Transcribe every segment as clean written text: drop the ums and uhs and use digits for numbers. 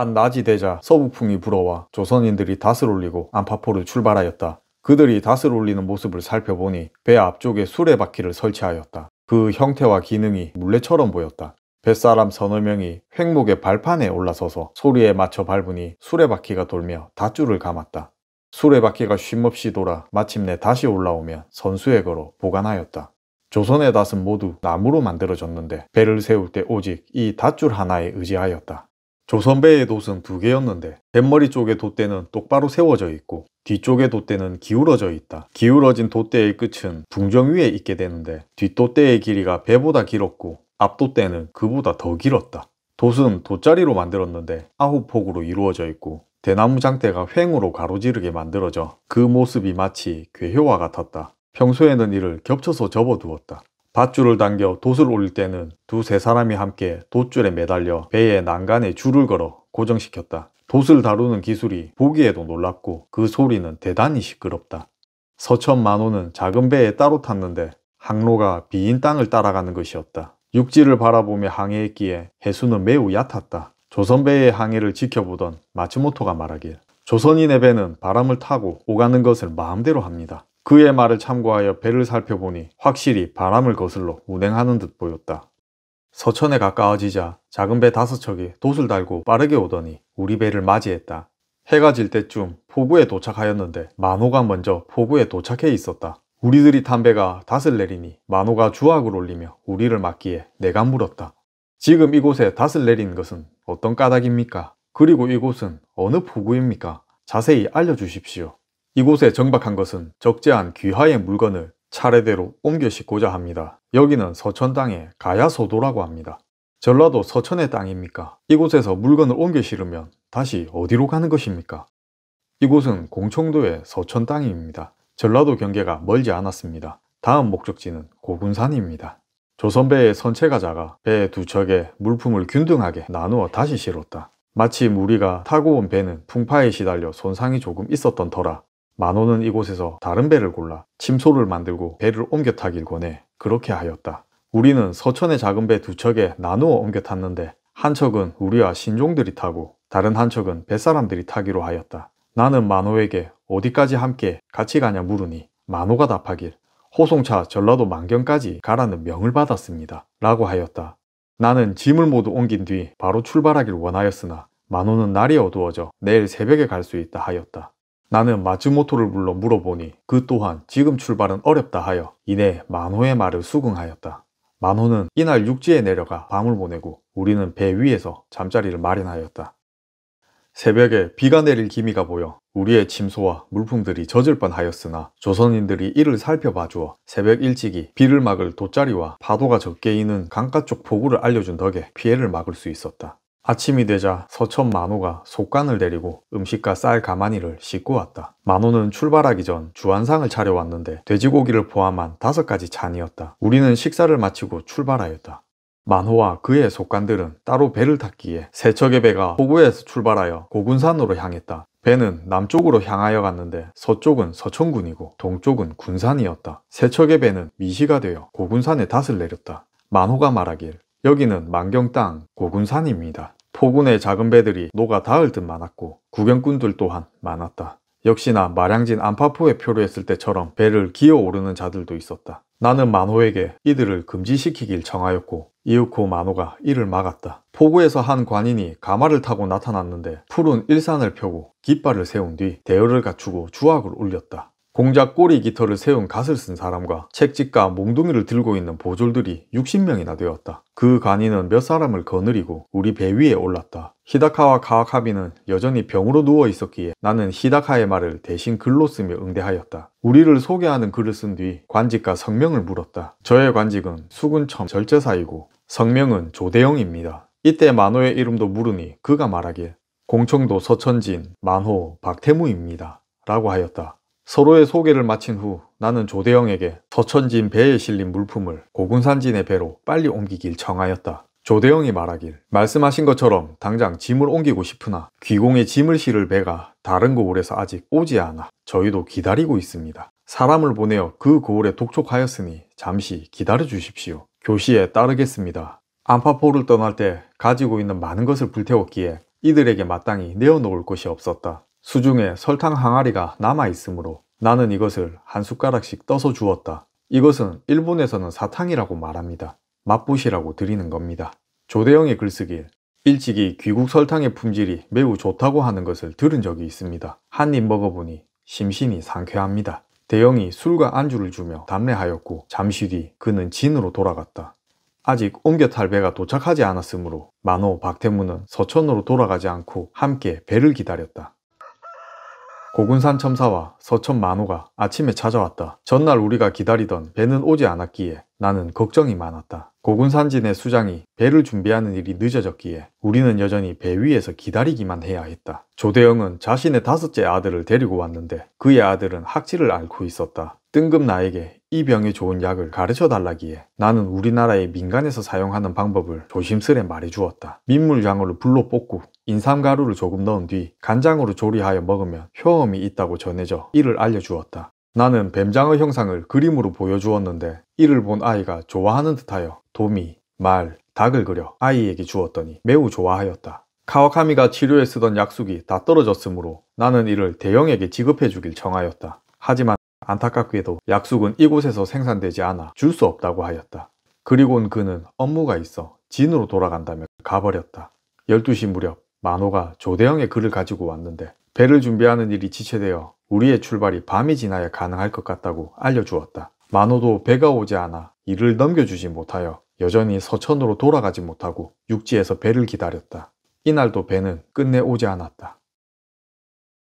한낮이 되자 서북풍이 불어와 조선인들이 닷을 올리고 안파포를 출발하였다. 그들이 닷을 올리는 모습을 살펴보니 배 앞쪽에 수레바퀴를 설치하였다. 그 형태와 기능이 물레처럼 보였다. 뱃사람 서너 명이 횡목의 발판에 올라서서 소리에 맞춰 밟으니 수레바퀴가 돌며 닷줄을 감았다. 수레바퀴가 쉼없이 돌아 마침내 다시 올라오면 선수에 걸어 보관하였다. 조선의 닷은 모두 나무로 만들어졌는데 배를 세울 때 오직 이 닷줄 하나에 의지하였다. 조선배의 돛은 두 개였는데 뱃머리 쪽의 돛대는 똑바로 세워져 있고 뒤쪽의 돛대는 기울어져 있다. 기울어진 돛대의 끝은 붕정 위에 있게 되는데 뒷돛대의 길이가 배보다 길었고 앞돛대는 그보다 더 길었다. 돛은 돛자리로 만들었는데 9폭으로 이루어져 있고 대나무 장대가 횡으로 가로지르게 만들어져 그 모습이 마치 궤효와 같았다. 평소에는 이를 겹쳐서 접어두었다. 밧줄을 당겨 돛을 올릴 때는 두세 사람이 함께 돛줄에 매달려 배의 난간에 줄을 걸어 고정시켰다. 돛을 다루는 기술이 보기에도 놀랍고 그 소리는 대단히 시끄럽다. 서천만호는 작은 배에 따로 탔는데 항로가 비인 땅을 따라가는 것이었다. 육지를 바라보며 항해했기에 해수는 매우 얕았다. 조선배의 항해를 지켜보던 마츠모토가 말하길 조선인의 배는 바람을 타고 오가는 것을 마음대로 합니다. 그의 말을 참고하여 배를 살펴보니 확실히 바람을 거슬러 운행하는 듯 보였다. 서천에 가까워지자 작은 배 5척이 돛을 달고 빠르게 오더니 우리 배를 맞이했다. 해가 질 때쯤 포구에 도착하였는데 만호가 먼저 포구에 도착해 있었다. 우리들이 탄 배가 닷을 내리니 만호가 주악을 올리며 우리를 맞기에 내가 물었다. 지금 이곳에 닷을 내린 것은 어떤 까닭입니까? 그리고 이곳은 어느 포구입니까? 자세히 알려주십시오. 이곳에 정박한 것은 적재한 귀하의 물건을 차례대로 옮겨 싣고자 합니다. 여기는 서천 땅의 가야소도라고 합니다. 전라도 서천의 땅입니까? 이곳에서 물건을 옮겨 실으면 다시 어디로 가는 것입니까? 이곳은 공청도의 서천 땅입니다. 전라도 경계가 멀지 않았습니다. 다음 목적지는 고군산입니다. 조선배의 선체가 작아 배 두 척에 물품을 균등하게 나누어 다시 실었다. 마침 우리가 타고 온 배는 풍파에 시달려 손상이 조금 있었던 터라 만호는 이곳에서 다른 배를 골라 침소를 만들고 배를 옮겨 타길 권해 그렇게 하였다. 우리는 서천의 작은 배 두 척에 나누어 옮겨 탔는데 한 척은 우리와 신종들이 타고 다른 한 척은 뱃사람들이 타기로 하였다. 나는 만호에게 어디까지 함께 같이 가냐 물으니 만호가 답하길 호송차 전라도 만경까지 가라는 명을 받았습니다 라고 하였다. 나는 짐을 모두 옮긴 뒤 바로 출발하길 원하였으나 만호는 날이 어두워져 내일 새벽에 갈 수 있다 하였다. 나는 마츠모토를 불러 물어보니 그 또한 지금 출발은 어렵다 하여 이내 만호의 말을 수긍하였다. 만호는 이날 육지에 내려가 밤을 보내고 우리는 배 위에서 잠자리를 마련하였다. 새벽에 비가 내릴 기미가 보여 우리의 침소와 물품들이 젖을 뻔하였으나 조선인들이 이를 살펴봐 주어 새벽 일찍이 비를 막을 돛자리와 파도가 적게 이는 강가 쪽 포구를 알려준 덕에 피해를 막을 수 있었다. 아침이 되자 서천 만호가 속간을 데리고 음식과 쌀 가마니를 싣고 왔다. 만호는 출발하기 전 주안상을 차려왔는데 돼지고기를 포함한 5가지 찬이었다. 우리는 식사를 마치고 출발하였다. 만호와 그의 속간들은 따로 배를 탔기에 세 척의 배가 포구에서 출발하여 고군산으로 향했다. 배는 남쪽으로 향하여 갔는데 서쪽은 서천군이고 동쪽은 군산이었다. 세 척의 배는 미시가 되어 고군산에 닷을 내렸다. 만호가 말하길 여기는 만경 땅 고군산입니다. 포군의 작은 배들이 녹아 닿을 듯 많았고 구경꾼들 또한 많았다. 역시나 마량진 안파포에 표류했을 때처럼 배를 기어오르는 자들도 있었다. 나는 만호에게 이들을 금지시키길 청하였고 이윽고 만호가 이를 막았다. 포구에서 한 관인이 가마를 타고 나타났는데 푸른 일산을 펴고 깃발을 세운 뒤 대열을 갖추고 주악을 울렸다. 공작 꼬리 깃털을 세운 갓을 쓴 사람과 책짓과 몽둥이를 들고 있는 보졸들이 60명이나 되었다. 그 관인은 몇 사람을 거느리고 우리 배 위에 올랐다. 히다카와 카와카비는 여전히 병으로 누워 있었기에 나는 히다카의 말을 대신 글로 쓰며 응대하였다. 우리를 소개하는 글을 쓴 뒤 관직과 성명을 물었다. 저의 관직은 수군첨 절제사이고 성명은 조대영입니다. 이때 만호의 이름도 물으니 그가 말하길 공청도 서천진 만호 박태무입니다 라고 하였다. 서로의 소개를 마친 후 나는 조대영에게 서천진 배에 실린 물품을 고군산진의 배로 빨리 옮기길 청하였다. 조대영이 말하길 말씀하신 것처럼 당장 짐을 옮기고 싶으나 귀공에 짐을 실을 배가 다른 고을에서 아직 오지 않아 저희도 기다리고 있습니다. 사람을 보내어 그 고을에 독촉하였으니 잠시 기다려 주십시오. 교시에 따르겠습니다. 안파포를 떠날 때 가지고 있는 많은 것을 불태웠기에 이들에게 마땅히 내어놓을 곳이 없었다. 수중에 설탕 항아리가 남아있으므로 나는 이것을 한 숟가락씩 떠서 주었다. 이것은 일본에서는 사탕이라고 말합니다. 맛보시라고 드리는 겁니다. 조대영의 글쓰길. 일찍이 귀국 설탕의 품질이 매우 좋다고 하는 것을 들은 적이 있습니다. 한 입 먹어보니 심신이 상쾌합니다. 대영이 술과 안주를 주며 답례하였고 잠시 뒤 그는 진으로 돌아갔다. 아직 옮겨 탈 배가 도착하지 않았으므로 만호 박태무는 서천으로 돌아가지 않고 함께 배를 기다렸다. 고군산 첨사와 서천 만호가 아침에 찾아왔다. 전날 우리가 기다리던 배는 오지 않았기에 나는 걱정이 많았다. 고군산진의 수장이 배를 준비하는 일이 늦어졌기에 우리는 여전히 배 위에서 기다리기만 해야 했다. 조대영은 자신의 5째 아들을 데리고 왔는데 그의 아들은 학질을 앓고 있었다. 뜬금 나에게 이 병에 좋은 약을 가르쳐 달라기에 나는 우리나라의 민간에서 사용하는 방법을 조심스레 말해주었다. 민물장어를 불로 볶고 인삼가루를 조금 넣은 뒤 간장으로 조리하여 먹으면 효험이 있다고 전해져 이를 알려주었다. 나는 뱀장어 형상을 그림으로 보여주었는데 이를 본 아이가 좋아하는 듯하여 도미, 말, 닭을 그려 아이에게 주었더니 매우 좋아하였다. 카와카미가 치료에 쓰던 약속이 다 떨어졌으므로 나는 이를 대영에게 지급해 주길 청하였다. 하지만 안타깝게도 약속은 이곳에서 생산되지 않아 줄 수 없다고 하였다. 그리곤 그는 업무가 있어 진으로 돌아간다며 가버렸다. 12시 무렵 만호가 조대영의 글을 가지고 왔는데 배를 준비하는 일이 지체되어 우리의 출발이 밤이 지나야 가능할 것 같다고 알려주었다. 만호도 배가 오지 않아 일을 넘겨주지 못하여 여전히 서천으로 돌아가지 못하고 육지에서 배를 기다렸다. 이날도 배는 끝내 오지 않았다.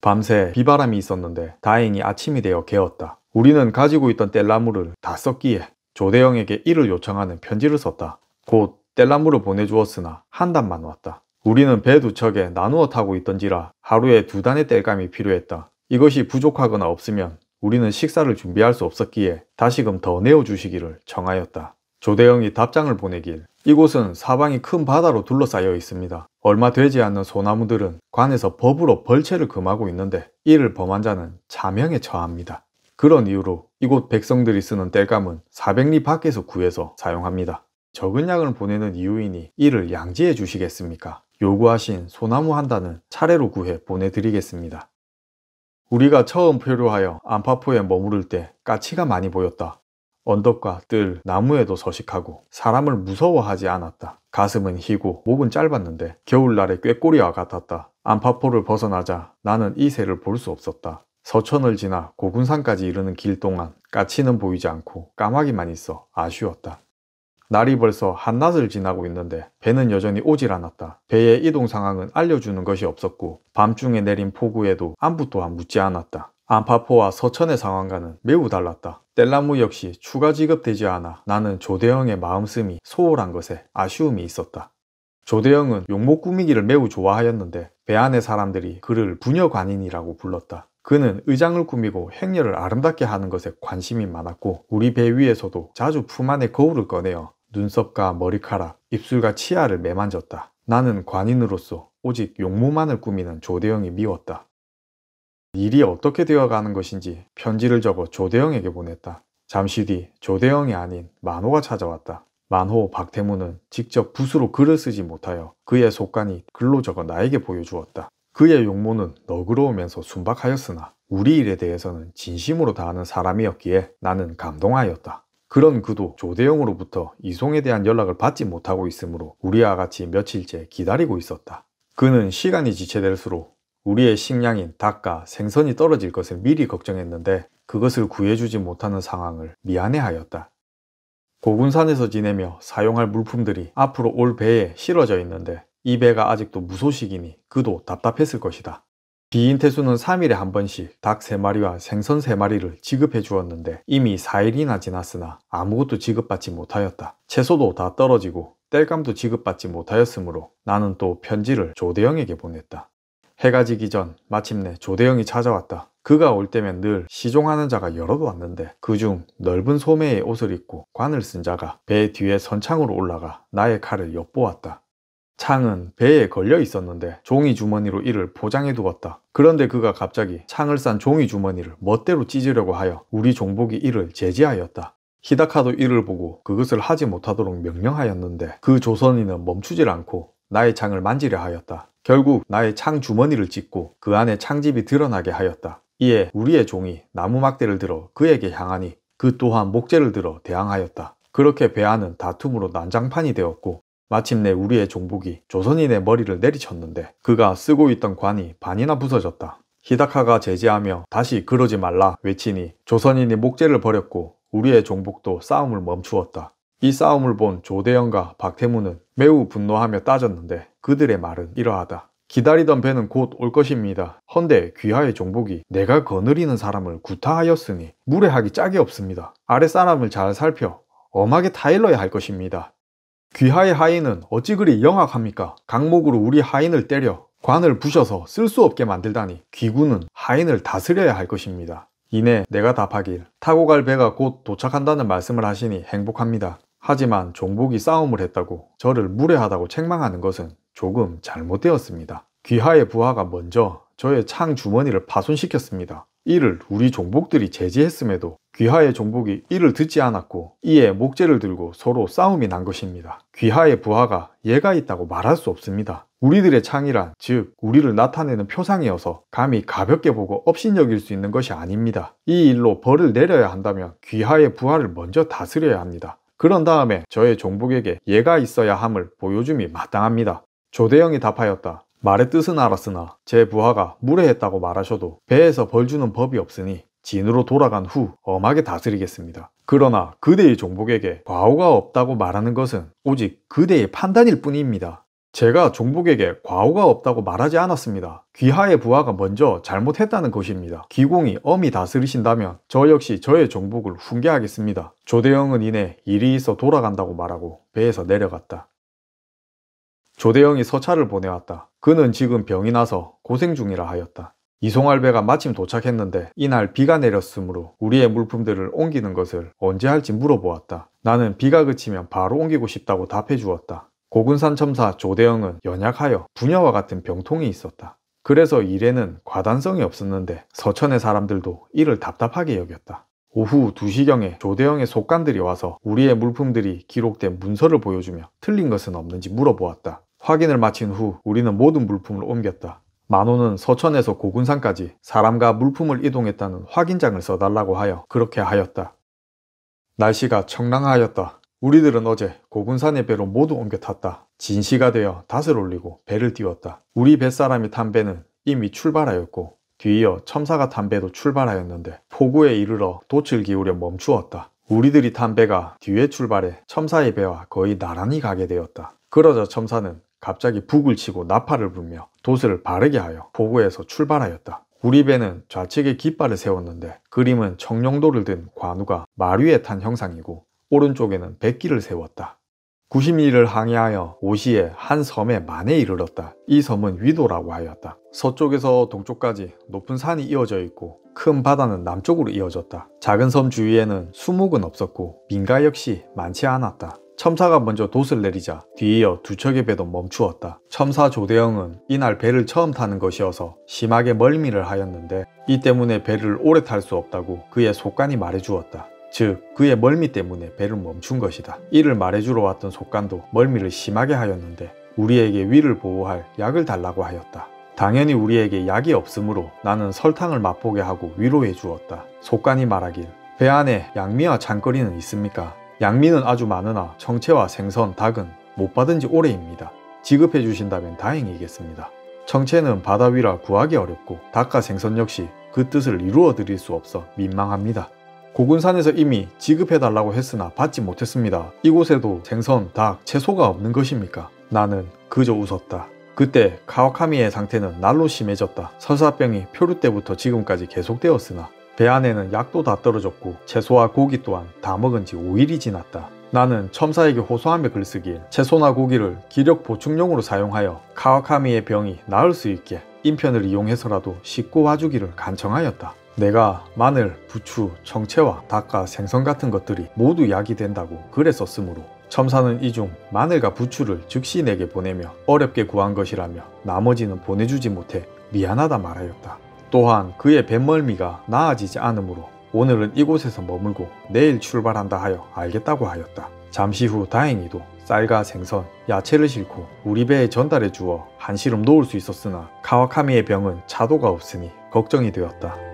밤새 비바람이 있었는데 다행히 아침이 되어 개었다. 우리는 가지고 있던 뗄나무를 다 썼기에 조대영에게 이를 요청하는 편지를 썼다. 곧 뗄나무를 보내주었으나 한 단만 왔다. 우리는 배 2척에 나누어 타고 있던지라 하루에 2단의 뗄감이 필요했다. 이것이 부족하거나 없으면 우리는 식사를 준비할 수 없었기에 다시금 더 내어주시기를 청하였다. 조대영이 답장을 보내길 이곳은 사방이 큰 바다로 둘러싸여 있습니다. 얼마 되지 않는 소나무들은 관에서 법으로 벌채를 금하고 있는데 이를 범한 자는 자명에 처합니다. 그런 이유로 이곳 백성들이 쓰는 땔감은 400리 밖에서 구해서 사용합니다. 적은 양을 보내는 이유이니 이를 양지해 주시겠습니까? 요구하신 소나무 한 단은 차례로 구해 보내드리겠습니다. 우리가 처음 표류하여 안파포에 머무를 때 까치가 많이 보였다. 언덕과 뜰, 나무에도 서식하고 사람을 무서워하지 않았다. 가슴은 희고 목은 짧았는데 겨울날의 꾀꼬리와 같았다. 안파포를 벗어나자 나는 이 새를 볼 수 없었다. 서천을 지나 고군산까지 이르는 길 동안 까치는 보이지 않고 까마귀만 있어 아쉬웠다. 날이 벌써 한낮을 지나고 있는데 배는 여전히 오질 않았다. 배의 이동 상황은 알려주는 것이 없었고 밤중에 내린 폭우에도 안부 또한 묻지 않았다. 안파포와 서천의 상황과는 매우 달랐다. 뗄나무 역시 추가 지급되지 않아 나는 조대영의 마음씀이 소홀한 것에 아쉬움이 있었다. 조대영은 용목 꾸미기를 매우 좋아하였는데 배 안의 사람들이 그를 부녀관인이라고 불렀다. 그는 의장을 꾸미고 행렬을 아름답게 하는 것에 관심이 많았고 우리 배 위에서도 자주 품 안에 거울을 꺼내어 눈썹과 머리카락, 입술과 치아를 매만졌다. 나는 관인으로서 오직 용모만을 꾸미는 조대영이 미웠다. 일이 어떻게 되어가는 것인지 편지를 적어 조대영에게 보냈다. 잠시 뒤 조대영이 아닌 만호가 찾아왔다. 만호 박태무는 직접 붓으로 글을 쓰지 못하여 그의 속간이 글로 적어 나에게 보여주었다. 그의 용모는 너그러우면서 순박하였으나 우리 일에 대해서는 진심으로 다하는 사람이었기에 나는 감동하였다. 그런 그도 조대영으로부터 이송에 대한 연락을 받지 못하고 있으므로 우리와 같이 며칠째 기다리고 있었다. 그는 시간이 지체될수록 우리의 식량인 닭과 생선이 떨어질 것을 미리 걱정했는데 그것을 구해주지 못하는 상황을 미안해하였다. 고군산에서 지내며 사용할 물품들이 앞으로 올 배에 실어져 있는데 이 배가 아직도 무소식이니 그도 답답했을 것이다. 비인태수는 3일에 한 번씩 닭 3마리와 생선 3마리를 지급해 주었는데 이미 4일이나 지났으나 아무것도 지급받지 못하였다. 채소도 다 떨어지고 땔감도 지급받지 못하였으므로 나는 또 편지를 조대영에게 보냈다. 해가 지기 전 마침내 조대영이 찾아왔다. 그가 올 때면 늘 시종하는 자가 여럿 왔는데 그중 넓은 소매의 옷을 입고 관을 쓴 자가 배 뒤에 선창으로 올라가 나의 칼을 엿보았다. 창은 배에 걸려 있었는데 종이 주머니로 이를 포장해 두었다. 그런데 그가 갑자기 창을 싼 종이 주머니를 멋대로 찢으려고 하여 우리 종복이 이를 제지하였다. 히다카도 이를 보고 그것을 하지 못하도록 명령하였는데 그 조선인은 멈추질 않고 나의 창을 만지려 하였다. 결국 나의 창 주머니를 찢고 그 안에 창집이 드러나게 하였다. 이에 우리의 종이 나무 막대를 들어 그에게 향하니 그 또한 목재를 들어 대항하였다. 그렇게 배안은 다툼으로 난장판이 되었고 마침내 우리의 종복이 조선인의 머리를 내리쳤는데 그가 쓰고 있던 관이 반이나 부서졌다. 히다카가 제지하며 다시 그러지 말라 외치니 조선인이 목재를 버렸고 우리의 종복도 싸움을 멈추었다. 이 싸움을 본 조대영과 박태무는 매우 분노하며 따졌는데 그들의 말은 이러하다. 기다리던 배는 곧 올 것입니다. 헌데 귀하의 종복이 내가 거느리는 사람을 구타하였으니 무례하기 짝이 없습니다. 아랫사람을 잘 살펴 엄하게 타일러야 할 것입니다. 귀하의 하인은 어찌 그리 영악합니까? 강목으로 우리 하인을 때려 관을 부셔서 쓸 수 없게 만들다니 귀군은 하인을 다스려야 할 것입니다. 이내 내가 답하길 타고 갈 배가 곧 도착한다는 말씀을 하시니 행복합니다. 하지만 종복이 싸움을 했다고 저를 무례하다고 책망하는 것은 조금 잘못되었습니다. 귀하의 부하가 먼저 저의 창 주머니를 파손시켰습니다. 이를 우리 종복들이 제지했음에도 귀하의 종복이 이를 듣지 않았고 이에 목재를 들고 서로 싸움이 난 것입니다. 귀하의 부하가 예가 있다고 말할 수 없습니다. 우리들의 창이란 즉 우리를 나타내는 표상이어서 감히 가볍게 보고 업신여길 수 있는 것이 아닙니다. 이 일로 벌을 내려야 한다면 귀하의 부하를 먼저 다스려야 합니다. 그런 다음에 저의 종복에게 예가 있어야 함을 보여줌이 마땅합니다. 조대영이 답하였다. 말의 뜻은 알았으나 제 부하가 무례했다고 말하셔도 배에서 벌 주는 법이 없으니 진으로 돌아간 후 엄하게 다스리겠습니다. 그러나 그대의 종복에게 과오가 없다고 말하는 것은 오직 그대의 판단일 뿐입니다. 제가 종복에게 과오가 없다고 말하지 않았습니다. 귀하의 부하가 먼저 잘못했다는 것입니다. 귀공이 엄히 다스리신다면 저 역시 저의 종복을 훈계하겠습니다. 조대영은 이내 일이 있어 돌아간다고 말하고 배에서 내려갔다. 조대영이 서찰을 보내왔다. 그는 지금 병이 나서 고생 중이라 하였다. 이송할배가 마침 도착했는데 이날 비가 내렸으므로 우리의 물품들을 옮기는 것을 언제 할지 물어보았다. 나는 비가 그치면 바로 옮기고 싶다고 답해 주었다. 고군산 첨사 조대영은 연약하여 부녀와 같은 병통이 있었다. 그래서 일에는 과단성이 없었는데 서천의 사람들도 이를 답답하게 여겼다. 오후 2시경에 조대영의 속간들이 와서 우리의 물품들이 기록된 문서를 보여주며 틀린 것은 없는지 물어보았다. 확인을 마친 후 우리는 모든 물품을 옮겼다. 만호는 서천에서 고군산까지 사람과 물품을 이동했다는 확인장을 써달라고 하여 그렇게 하였다. 날씨가 청량하였다. 우리들은 어제 고군산의 배로 모두 옮겨 탔다. 진시가 되어 닷을 올리고 배를 띄웠다. 우리 뱃사람이 탄 배는 이미 출발하였고 뒤이어 첨사가 탄 배도 출발하였는데 폭우에 이르러 돛을 기울여 멈추었다. 우리들이 탄 배가 뒤에 출발해 첨사의 배와 거의 나란히 가게 되었다. 그러자 첨사는 갑자기 북을 치고 나팔을 불며 돛을 바르게 하여 포구에서 출발하였다. 우리 배는 좌측에 깃발을 세웠는데 그림은 청룡도를 든 관우가 말 위에 탄 형상이고 오른쪽에는 백기를 세웠다. 90리를 항해하여 오시에 한 섬에 만에 이르렀다. 이 섬은 위도라고 하였다. 서쪽에서 동쪽까지 높은 산이 이어져 있고 큰 바다는 남쪽으로 이어졌다. 작은 섬 주위에는 수목은 없었고 민가 역시 많지 않았다. 첨사가 먼저 돛을 내리자 뒤이어 두 척의 배도 멈추었다. 첨사 조대영은 이날 배를 처음 타는 것이어서 심하게 멀미를 하였는데 이 때문에 배를 오래 탈 수 없다고 그의 속간이 말해주었다. 즉 그의 멀미 때문에 배를 멈춘 것이다. 이를 말해주러 왔던 속간도 멀미를 심하게 하였는데 우리에게 위를 보호할 약을 달라고 하였다. 당연히 우리에게 약이 없으므로 나는 설탕을 맛보게 하고 위로해 주었다. 속간이 말하길 배 안에 양미와 장거리는 있습니까? 양미는 아주 많으나 청채와 생선, 닭은 못 받은 지 오래입니다. 지급해 주신다면 다행이겠습니다. 청채는 바다 위라 구하기 어렵고 닭과 생선 역시 그 뜻을 이루어 드릴 수 없어 민망합니다. 고군산에서 이미 지급해달라고 했으나 받지 못했습니다. 이곳에도 생선, 닭, 채소가 없는 것입니까? 나는 그저 웃었다. 그때 카와카미의 상태는 날로 심해졌다. 설사병이 표류 때부터 지금까지 계속되었으나 배 안에는 약도 다 떨어졌고 채소와 고기 또한 다 먹은 지 5일이 지났다. 나는 첨사에게 호소하며 글쓰길 채소나 고기를 기력 보충용으로 사용하여 카와카미의 병이 나을 수 있게 인편을 이용해서라도 싣고 와주기를 간청하였다. 내가 마늘, 부추, 청채와 닭과 생선 같은 것들이 모두 약이 된다고 글에 썼으므로 첨사는 이 중 마늘과 부추를 즉시 내게 보내며 어렵게 구한 것이라며 나머지는 보내주지 못해 미안하다 말하였다. 또한 그의 뱃멀미가 나아지지 않으므로 오늘은 이곳에서 머물고 내일 출발한다 하여 알겠다고 하였다. 잠시 후 다행히도 쌀과 생선, 야채를 싣고 우리 배에 전달해 주어 한시름 놓을 수 있었으나 카와카미의 병은 차도가 없으니 걱정이 되었다.